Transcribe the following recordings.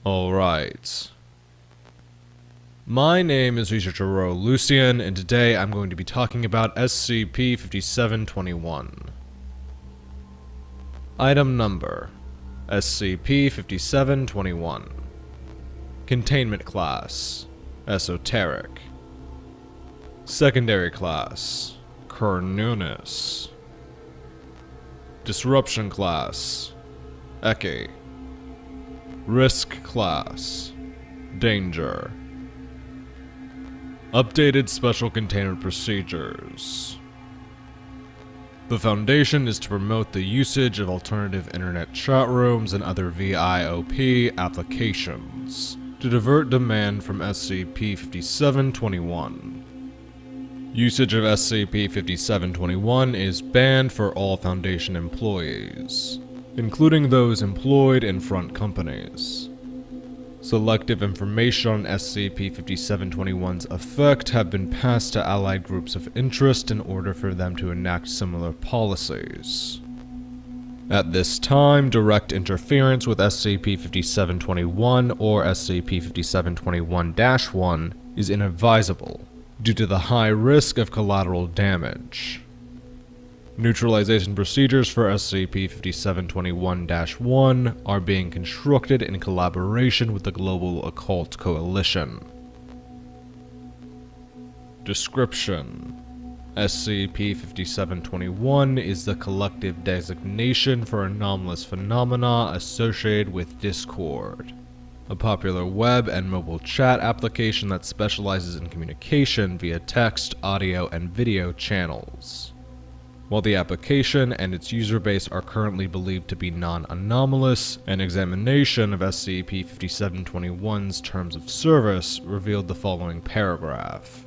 Alright. My name is researcher Rowe Lucian, and today I'm going to be talking about SCP-5721. Item Number: SCP-5721. Containment Class: Esoteric. Secondary Class: Cornunus. Disruption Class: Ecce. Risk Class: Danger. Updated Special Containment Procedures. The Foundation is to promote the usage of alternative internet chat rooms and other VIOP applications to divert demand from SCP-5721. Usage of SCP-5721 is banned for all Foundation employees, including those employed in front companies. Selective information on SCP-5721's effect have been passed to allied groups of interest in order for them to enact similar policies. At this time, direct interference with SCP-5721 or SCP-5721-1 is inadvisable due to the high risk of collateral damage. Neutralization procedures for SCP-5721-1 are being constructed in collaboration with the Global Occult Coalition. Description: SCP-5721 is the collective designation for anomalous phenomena associated with Discord, a popular web and mobile chat application that specializes in communication via text, audio, and video channels. While the application and its user base are currently believed to be non-anomalous, an examination of SCP-5721's terms of service revealed the following paragraph.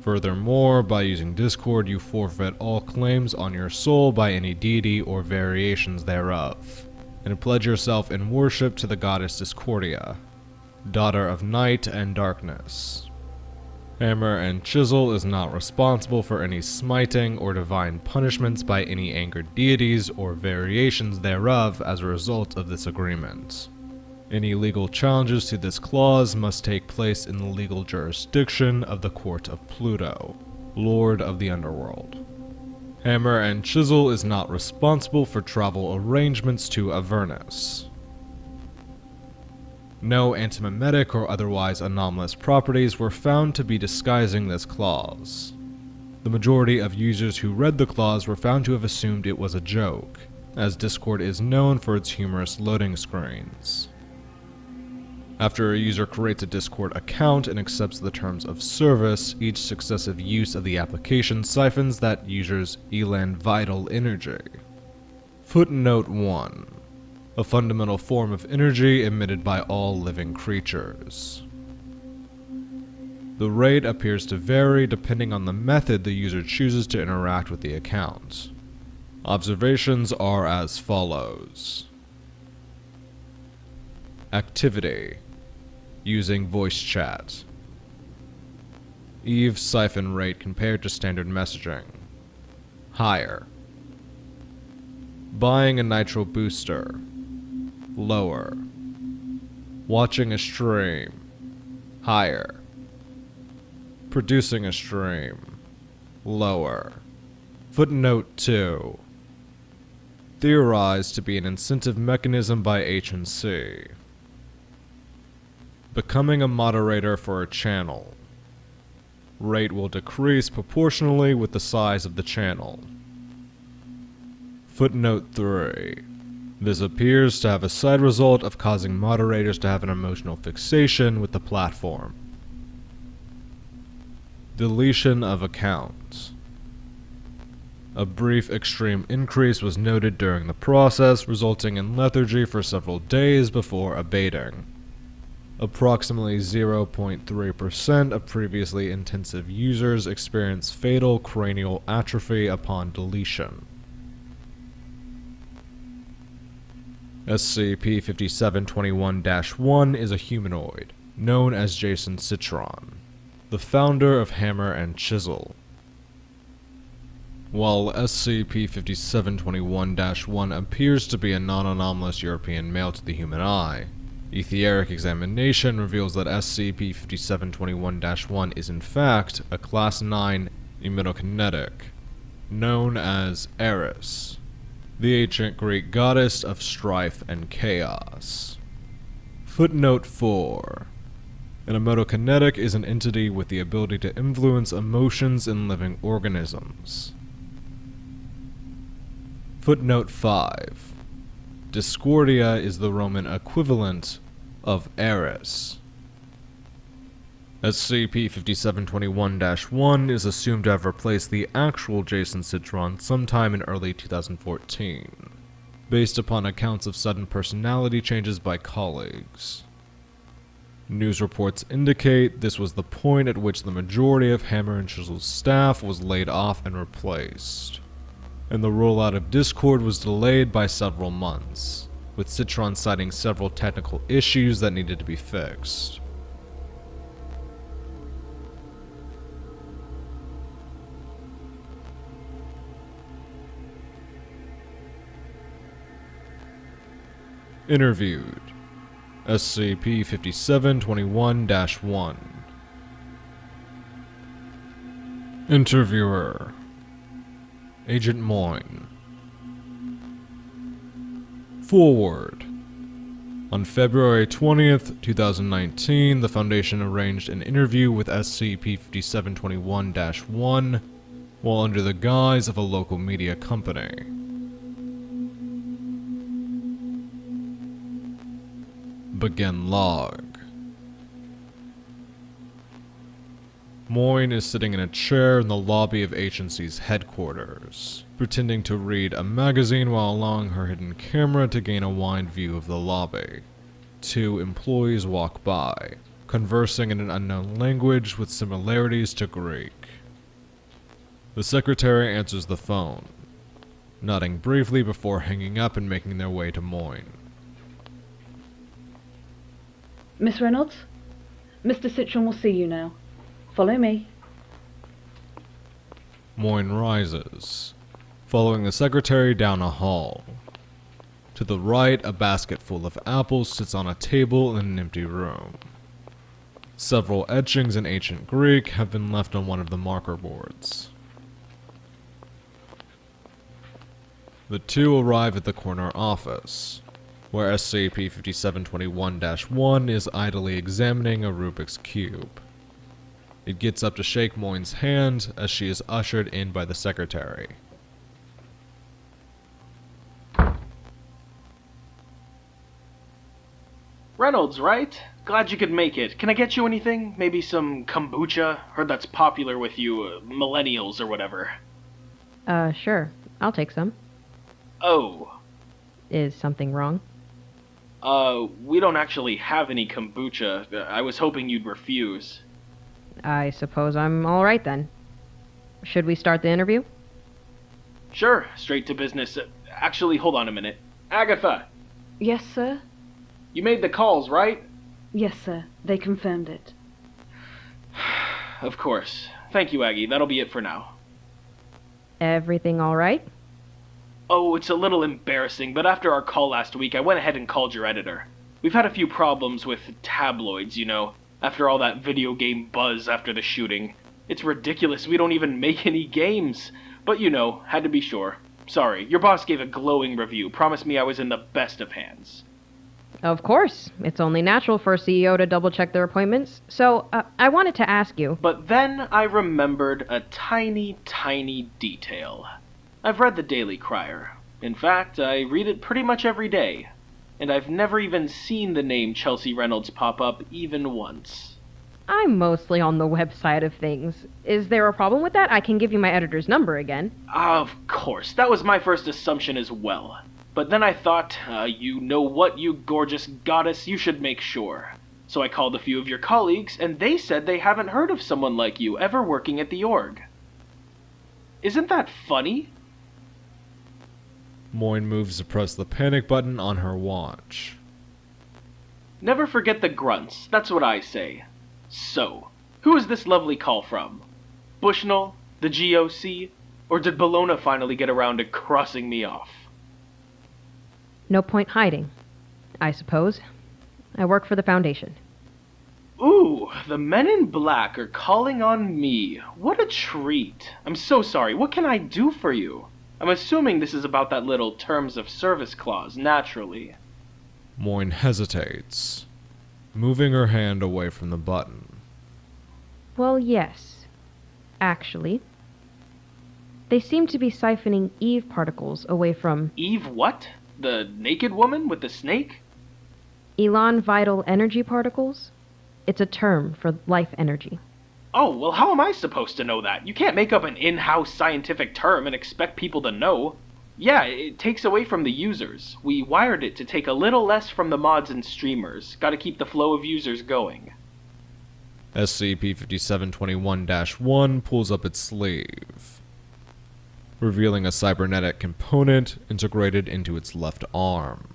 Furthermore, by using Discord, you forfeit all claims on your soul by any deity or variations thereof, and pledge yourself in worship to the goddess Discordia, daughter of night and darkness. Hammer and Chisel is not responsible for any smiting or divine punishments by any angered deities or variations thereof as a result of this agreement. Any legal challenges to this clause must take place in the legal jurisdiction of the Court of Pluto, Lord of the Underworld. Hammer and Chisel is not responsible for travel arrangements to Avernus. No antimemetic or otherwise anomalous properties were found to be disguising this clause. The majority of users who read the clause were found to have assumed it was a joke, as Discord is known for its humorous loading screens. After a user creates a Discord account and accepts the terms of service, each successive use of the application siphons that user's elan vital energy. Footnote 1. A fundamental form of energy emitted by all living creatures. The rate appears to vary depending on the method the user chooses to interact with the account. Observations are as follows. Activity: using voice chat. EVE siphon rate compared to standard messaging: higher. Buying a nitro booster: lower. Watching a stream: higher. Producing a stream: lower. Footnote 2. Theorized to be an incentive mechanism by H&C. Becoming a moderator for a channel. Rate will decrease proportionally with the size of the channel. Footnote 3. This appears to have a side result of causing moderators to have an emotional fixation with the platform. Deletion of accounts. A brief extreme increase was noted during the process, resulting in lethargy for several days before abating. Approximately 0.3% of previously intensive users experience fatal cranial atrophy upon deletion. SCP-5721-1 is a humanoid, known as Jason Citron, the founder of Hammer and Chisel. While SCP-5721-1 appears to be a non-anomalous European male to the human eye, Esoteric examination reveals that SCP-5721-1 is in fact a Class 9 emetokinetic, known as Eris, the ancient Greek goddess of strife and chaos. Footnote 4. An emetokinetic is an entity with the ability to influence emotions in living organisms. Footnote 5. Discordia is the Roman equivalent of Eris. SCP-5721-1 is assumed to have replaced the actual Jason Citron sometime in early 2014, based upon accounts of sudden personality changes by colleagues. News reports indicate this was the point at which the majority of Hammer and Chisel's staff was laid off and replaced, and the rollout of Discord was delayed by several months, with Citron citing several technical issues that needed to be fixed. Interviewed. SCP-5721-1. Interviewer. Agent Moines. Forward. On February 20th, 2019, the Foundation arranged an interview with SCP-5721-1 while under the guise of a local media company. Begin log. Moines is sitting in a chair in the lobby of agency's headquarters, pretending to read a magazine while allowing her hidden camera to gain a wide view of the lobby. Two employees walk by, conversing in an unknown language with similarities to Greek. The secretary answers the phone, nodding briefly before hanging up and making their way to Moines. Miss Reynolds? Mr. Citron will see you now. Follow me. Moines rises, following the secretary down a hall. To the right, a basket full of apples sits on a table in an empty room. Several etchings in ancient Greek have been left on one of the marker boards. The two arrive at the corner office, where SCP-5721-1 is idly examining a Rubik's Cube. It gets up to shake Moines' hand as she is ushered in by the secretary. Reynolds, right? Glad you could make it. Can I get you anything? Maybe some kombucha? Heard that's popular with you millennials or whatever. Sure. I'll take some. Oh. Is something wrong? We don't actually have any kombucha. I was hoping you'd refuse. I suppose I'm all right then. Should we start the interview? Sure, straight to business. Actually, hold on a minute. Agatha, Yes, sir? you made the calls, right? Yes, sir. They confirmed it. Of course. Thank you, Aggie. That'll be it for now. Everything all right? Oh, it's a little embarrassing, but after our call last week, I went ahead and called your editor. We've had a few problems with tabloids, you know, after all that video game buzz after the shooting. It's ridiculous we don't even make any games. But you know, had to be sure. Sorry, your boss gave a glowing review, promised me I was in the best of hands. Of course. It's only natural for a CEO to double-check their appointments. So, I wanted to ask you... But then I remembered a tiny, tiny detail. I've read the Daily Crier. In fact, I read it pretty much every day. And I've never even seen the name Chelsea Reynolds pop up even once. I'm mostly on the website of things. Is there a problem with that? I can give you my editor's number again. Of course, that was my first assumption as well. But then I thought, you know what, you gorgeous goddess, you should make sure. So I called a few of your colleagues, and they said they haven't heard of someone like you ever working at the org. Isn't that funny? Moines moves to press the panic button on her watch. Never forget the grunts, that's what I say. So, who is this lovely call from? Bushnell? The GOC? Or did Bologna finally get around to crossing me off? No point hiding, I suppose. I work for the Foundation. Ooh, the men in black are calling on me. What a treat. I'm so sorry. What can I do for you? I'm assuming this is about that little terms of service clause, naturally. Moine hesitates, moving her hand away from the button. Well, yes. Actually. They seem to be siphoning Eve particles away from Eve what? The naked woman with the snake? Elon vital energy particles. It's a term for life energy. Oh, well, how am I supposed to know that? You can't make up an in-house scientific term and expect people to know. Yeah, it takes away from the users. We wired it to take a little less from the mods and streamers. Gotta keep the flow of users going. SCP-5721-1 pulls up its sleeve, revealing a cybernetic component integrated into its left arm.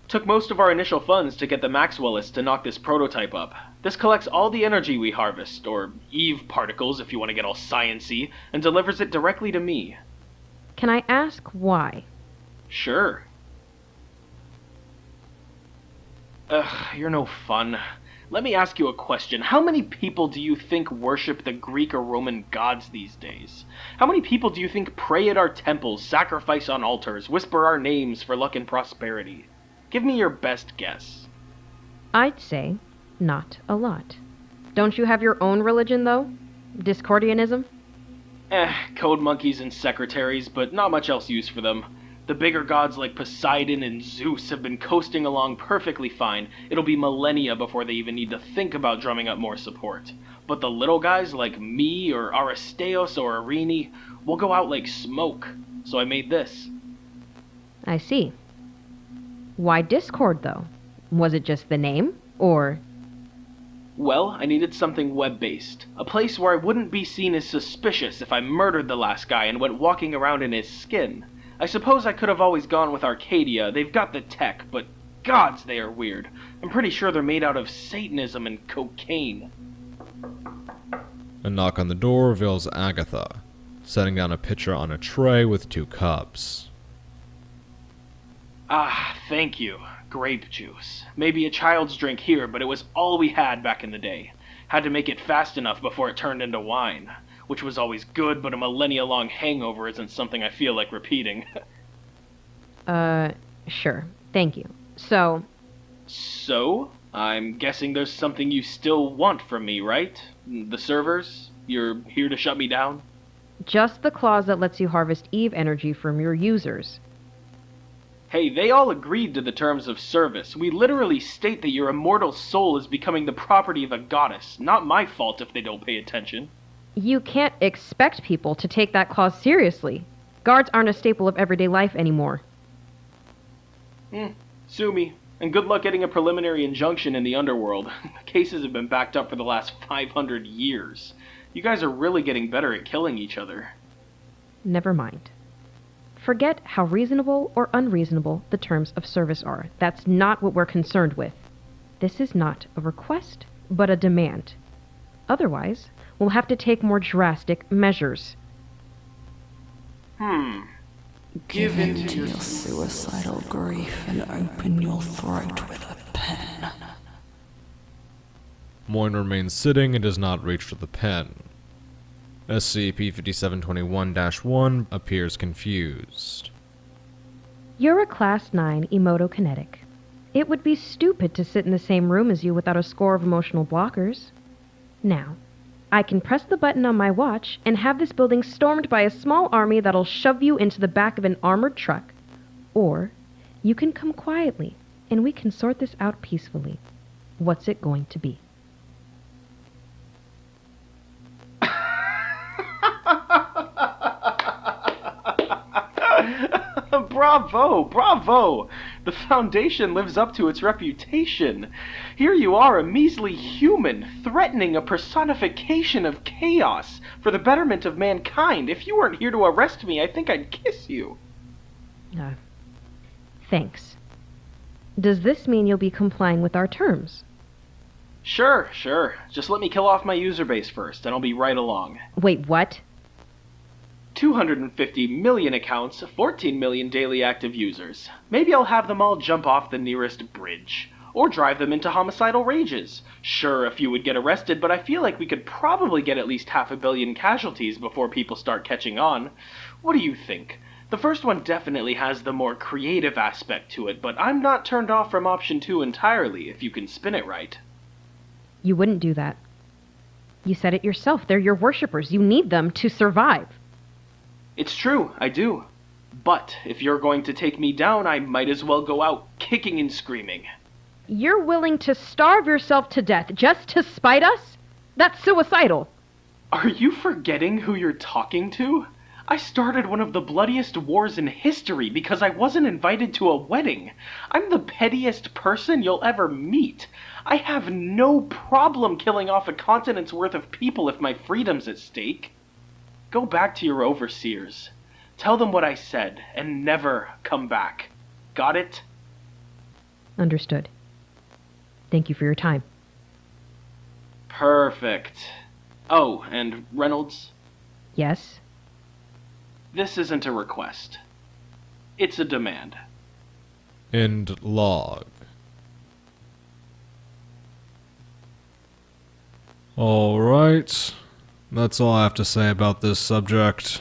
Took most of our initial funds to get the Maxwellists to knock this prototype up. This collects all the energy we harvest, or Eve particles if you want to get all science-y, and delivers it directly to me. Can I ask why? Sure. Ugh, you're no fun. Let me ask you a question. How many people do you think worship the Greek or Roman gods these days? How many people do you think pray at our temples, sacrifice on altars, whisper our names for luck and prosperity? Give me your best guess. I'd say not a lot. Don't you have your own religion, though? Discordianism? Code monkeys and secretaries, but not much else use for them. The bigger gods like Poseidon and Zeus have been coasting along perfectly fine. It'll be millennia before they even need to think about drumming up more support. But the little guys like me or Aristeos or Irini will go out like smoke. So I made this. I see. Why Discord, though? Was it just the name, or... Well, I needed something web-based. A place where I wouldn't be seen as suspicious if I murdered the last guy and went walking around in his skin. I suppose I could have always gone with Arcadia. They've got the tech, but gods, they are weird. I'm pretty sure they're made out of Satanism and cocaine. A knock on the door reveals Agatha, setting down a pitcher on a tray with 2 cups. Ah, thank you. Grape juice. Maybe a child's drink here, but it was all we had back in the day. Had to make it fast enough before it turned into wine. Which was always good, but a millennia-long hangover isn't something I feel like repeating. Sure. Thank you. So? So? I'm guessing there's something you still want from me, right? The servers? You're here to shut me down? Just the clause that lets you harvest Eve energy from your users. Hey, they all agreed to the terms of service. We literally state that your immortal soul is becoming the property of a goddess. Not my fault if they don't pay attention. You can't expect people to take that clause seriously. Guards aren't a staple of everyday life anymore. Sue me. And good luck getting a preliminary injunction in the underworld. Cases have been backed up for the last 500 years. You guys are really getting better at killing each other. Never mind. Forget how reasonable or unreasonable the terms of service are. That's not what we're concerned with. This is not a request, but a demand. Otherwise, we'll have to take more drastic measures. Give in to your suicidal grief and open your throat with a pen. Moine remains sitting and does not reach for the pen. SCP-5721-1 appears confused. You're a Class 9 emotokinetic. It would be stupid to sit in the same room as you without a score of emotional blockers. Now, I can press the button on my watch and have this building stormed by a small army that'll shove you into the back of an armored truck. Or, you can come quietly, and we can sort this out peacefully. What's it going to be? Bravo, bravo! The Foundation lives up to its reputation. Here you are, a measly human, threatening a personification of chaos for the betterment of mankind. If you weren't here to arrest me, I think I'd kiss you. Thanks. Does this mean you'll be complying with our terms? Sure. Just let me kill off my user base first, and I'll be right along. Wait, what? 250 million accounts, 14 million daily active users. Maybe I'll have them all jump off the nearest bridge. Or drive them into homicidal rages. Sure, a few would get arrested, but I feel like we could probably get at least 500 million casualties before people start catching on. What do you think? The first one definitely has the more creative aspect to it, but I'm not turned off from option 2 entirely, if you can spin it right. You wouldn't do that. You said it yourself. They're your worshippers. You need them to survive. It's true, I do. But if you're going to take me down, I might as well go out kicking and screaming. You're willing to starve yourself to death just to spite us? That's suicidal. Are you forgetting who you're talking to? I started one of the bloodiest wars in history because I wasn't invited to a wedding. I'm the pettiest person you'll ever meet. I have no problem killing off a continent's worth of people if my freedom's at stake. Go back to your overseers. Tell them what I said, and never come back. Got it? Understood. Thank you for your time. Perfect. Oh, and Reynolds? Yes? This isn't a request. It's a demand. End log. Alright. That's all I have to say about this subject.